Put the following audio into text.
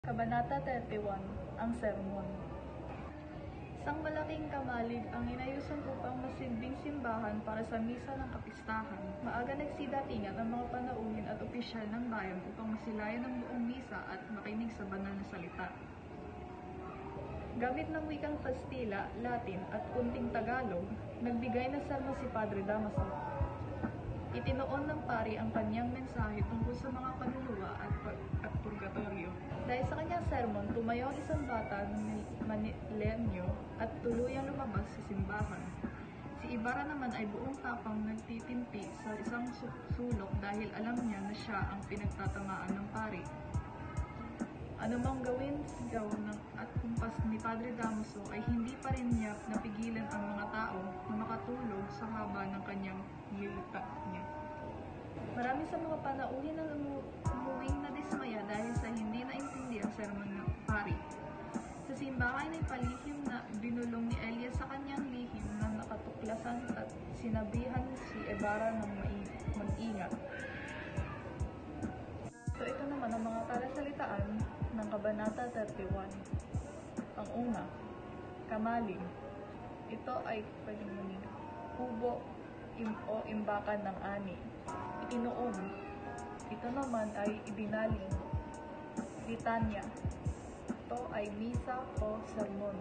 Kabanata 31, ang sermon. Isang malaking kamalig ang inayusan upang masilbing simbahan para sa misa ng kapistahan. Maaga nagsidatingan ang mga panauhin at opisyal ng bayan upang masilayan ang buong misa at makinig sa banal na salita. Gamit ng wikang Kastila, Latin at kunting Tagalog, nagbigay ng sermon si Padre Damaso. Itinoon ng pari ang kanyang mensahe tungkol sa mga panuluwa at purgatorio. Dahil sa kanyang sermon, tumayo ang isang bata ng Manilenyo at tuluyang lumabas sa simbahan. Si Ibarra naman ay buong tapang nagtitimpi sa isang sulok dahil alam niya na siya ang pinagtatamaan ng pari. Anumang gawin, sigaw at kumpas ni Padre Damaso ay hindi pa rin niya napigilan ang mga tao na makatulog sa haba ng kanyang nilita niya. Marami sa mga panauhin ang umuwing na dismaya dahil sa hindi naintindi ang sermon ng pari. Sa simbahan ay palihim na binulong ni Elias sa kanyang lihim na nakatuklasan at sinabihan si Ibarra ng mag-ingat. So ito naman ang mga talasalitaan ng Kabanata 31. Ang una, kamalig. Ito ay pwedeng maging kubo o imbakan ng ani. Itinoon. Ito naman ay ibinaling. Litanya. Ito ay misa o sermon.